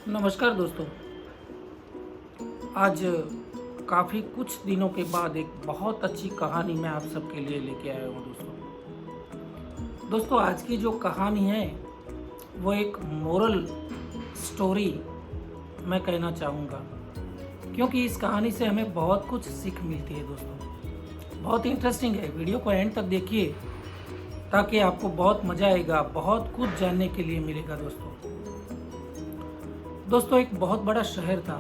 नमस्कार दोस्तों। आज काफ़ी कुछ दिनों के बाद एक बहुत अच्छी कहानी मैं आप सबके लिए लेके आया हूँ दोस्तों। आज की जो कहानी है वो एक मोरल स्टोरी मैं कहना चाहूँगा, क्योंकि इस कहानी से हमें बहुत कुछ सीख मिलती है दोस्तों। बहुत इंटरेस्टिंग है, वीडियो को एंड तक देखिए ताकि आपको बहुत मज़ा आएगा, बहुत कुछ जानने के लिए मिलेगा दोस्तों। एक बहुत बड़ा शहर था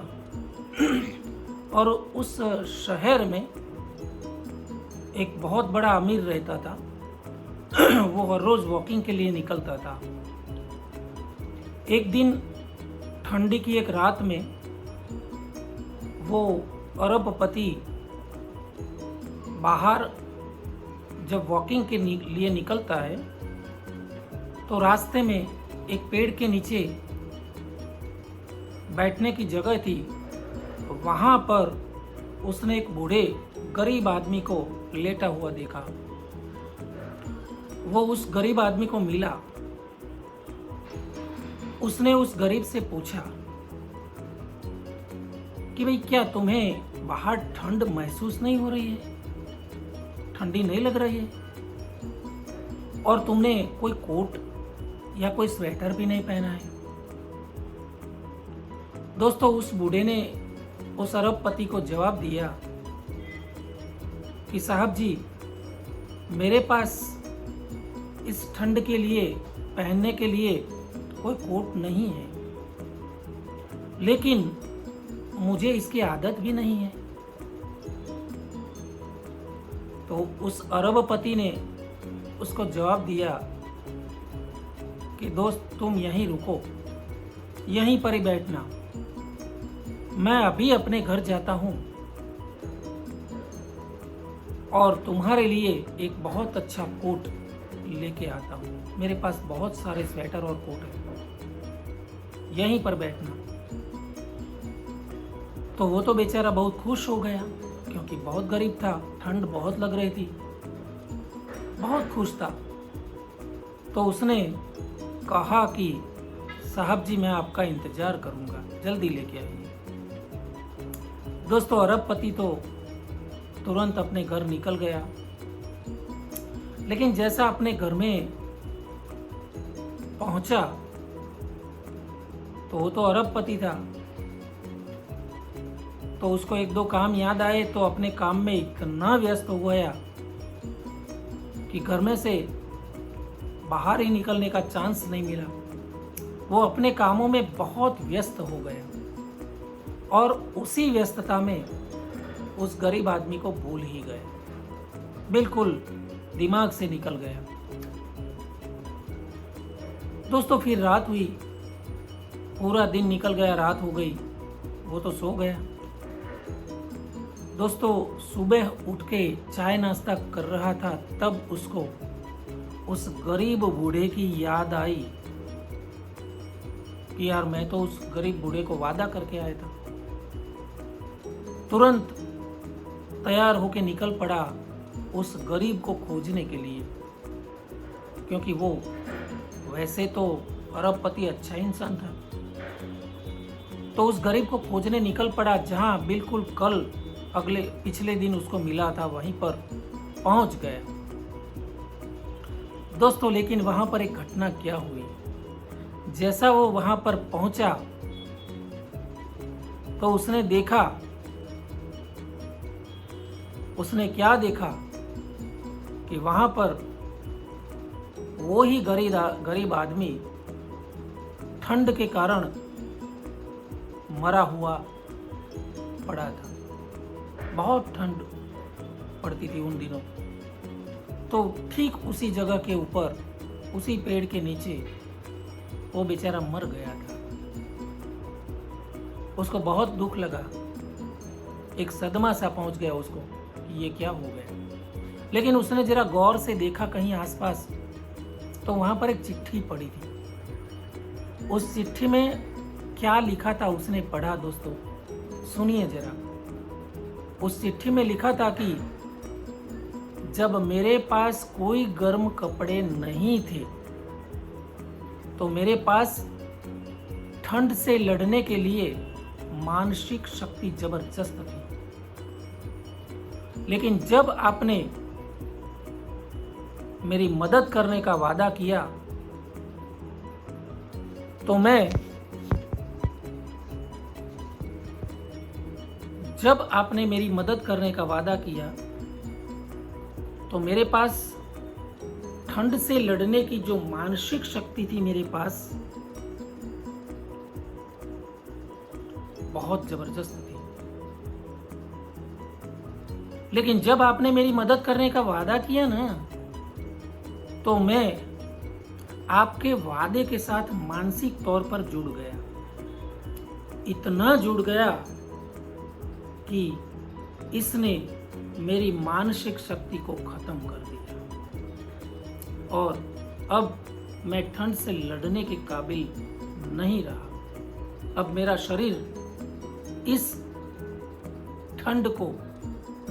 और उस शहर में एक बहुत बड़ा अमीर रहता था। वो हर रोज वॉकिंग के लिए निकलता था। एक दिन ठंडी की एक रात में वो अरबपति बाहर जब वॉकिंग के लिए निकलता है तो रास्ते में एक पेड़ के नीचे बैठने की जगह थी। वहां पर उसने एक बूढ़े गरीब आदमी को लेटा हुआ देखा। वो उस गरीब आदमी को मिला। उसने उस गरीब से पूछा कि भाई, क्या तुम्हें बाहर ठंड महसूस नहीं हो रही है? ठंडी नहीं लग रही है? और तुमने कोई कोट या कोई स्वेटर भी नहीं पहना है? दोस्तों, उस बूढ़े ने उस अरबपति को जवाब दिया कि साहब जी, मेरे पास इस ठंड के लिए पहनने के लिए कोई कोट नहीं है, लेकिन मुझे इसकी आदत भी नहीं है। तो उस अरबपति ने उसको जवाब दिया कि दोस्त, तुम यहीं रुको, यहीं पर ही बैठना, मैं अभी अपने घर जाता हूं और तुम्हारे लिए एक बहुत अच्छा कोट लेके आता हूं। मेरे पास बहुत सारे स्वेटर और कोट हैं, यहीं पर बैठना। तो वो तो बेचारा बहुत खुश हो गया, क्योंकि बहुत गरीब था, ठंड बहुत लग रही थी, बहुत खुश था। तो उसने कहा कि साहब जी, मैं आपका इंतजार करूंगा, जल्दी लेके आइए। दोस्तों, अरबपति तो तुरंत अपने घर निकल गया, लेकिन जैसा अपने घर में पहुंचा तो वो तो अरबपति था, तो उसको एक दो काम याद आए। तो अपने काम में इतना व्यस्त हो गया कि घर में से बाहर ही निकलने का चांस नहीं मिला। वो अपने कामों में बहुत व्यस्त हो गया और उसी व्यस्तता में उस गरीब आदमी को भूल ही गए, बिल्कुल दिमाग से निकल गया। दोस्तों, फिर रात हुई, पूरा दिन निकल गया, रात हो गई, वो तो सो गया। दोस्तों, सुबह उठ के चाय नाश्ता कर रहा था, तब उसको उस गरीब बूढ़े की याद आई कि यार, मैं तो उस गरीब बूढ़े को वादा करके आया था। तुरंत तैयार होके निकल पड़ा उस गरीब को खोजने के लिए, क्योंकि वो वैसे तो अरबपति अच्छा इंसान था। तो उस गरीब को खोजने निकल पड़ा, जहां बिल्कुल कल पिछले दिन उसको मिला था, वहीं पर पहुंच गया। दोस्तों, लेकिन वहां पर एक घटना क्या हुई। जैसा वो वहां पर पहुंचा तो उसने क्या देखा कि वहां पर वो ही गरीब आदमी ठंड के कारण मरा हुआ पड़ा था। बहुत ठंड पड़ती थी उन दिनों। तो ठीक उसी जगह के ऊपर, उसी पेड़ के नीचे वो बेचारा मर गया था। उसको बहुत दुख लगा, एक सदमा सा पहुंच गया उसको कि ये क्या हो गया। लेकिन उसने जरा गौर से देखा कहीं आसपास, तो वहां पर एक चिट्ठी पड़ी थी। उस चिट्ठी में क्या लिखा था उसने पढ़ा। दोस्तों, सुनिए जरा। उस चिट्ठी में लिखा था कि जब मेरे पास कोई गर्म कपड़े नहीं थे तो मेरे पास ठंड से लड़ने के लिए मानसिक शक्ति जबरदस्त थी, लेकिन जब आपने मेरी मदद करने का वादा किया तो जब आपने मेरी मदद करने का वादा किया तो मेरे पास ठंड से लड़ने की जो मानसिक शक्ति थी मेरे पास बहुत जबरदस्त थी। लेकिन जब आपने मेरी मदद करने का वादा किया ना, तो मैं आपके वादे के साथ मानसिक तौर पर जुड़ गया, इतना जुड़ गया कि इसने मेरी मानसिक शक्ति को खत्म कर दिया और अब मैं ठंड से लड़ने के काबिल नहीं रहा। अब मेरा शरीर इस ठंड को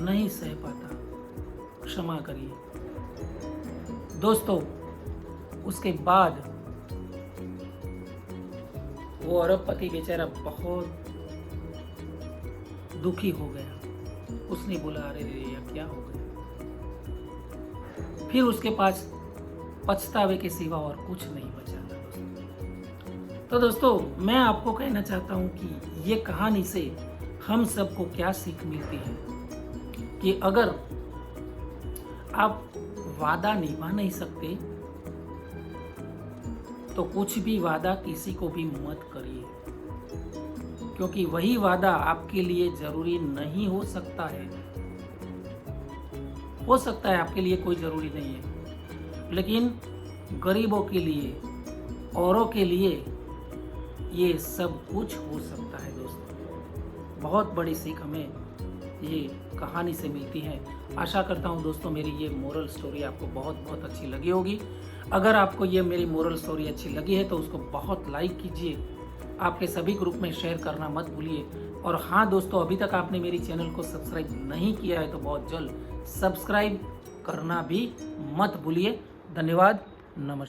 नहीं सह पाता, क्षमा करिए। दोस्तों, उसके बाद वो अरबपति बेचारा बहुत दुखी हो गया। उसने बोला, अरे रे ये क्या हो गया। फिर उसके पास पछतावे के सिवा और कुछ नहीं बचा था। तो दोस्तों, मैं आपको कहना चाहता हूं कि ये कहानी से हम सबको क्या सीख मिलती है कि अगर आप वादा निभा नहीं सकते तो कुछ भी वादा किसी को भी मत करिए, क्योंकि वही वादा आपके लिए जरूरी नहीं हो सकता है। हो सकता है आपके लिए कोई जरूरी नहीं है, लेकिन गरीबों के लिए, औरों के लिए ये सब कुछ हो सकता है। दोस्तों, बहुत बड़ी सीख हमें ये कहानी से मिलती है। आशा करता हूँ दोस्तों मेरी ये मोरल स्टोरी आपको बहुत बहुत अच्छी लगी होगी। अगर आपको ये मेरी मोरल स्टोरी अच्छी लगी है तो उसको बहुत लाइक कीजिए, आपके सभी ग्रुप में शेयर करना मत भूलिए। और हाँ दोस्तों, अभी तक आपने मेरी चैनल को सब्सक्राइब नहीं किया है तो बहुत जल्द सब्सक्राइब करना भी मत भूलिए। धन्यवाद, नमस्कार।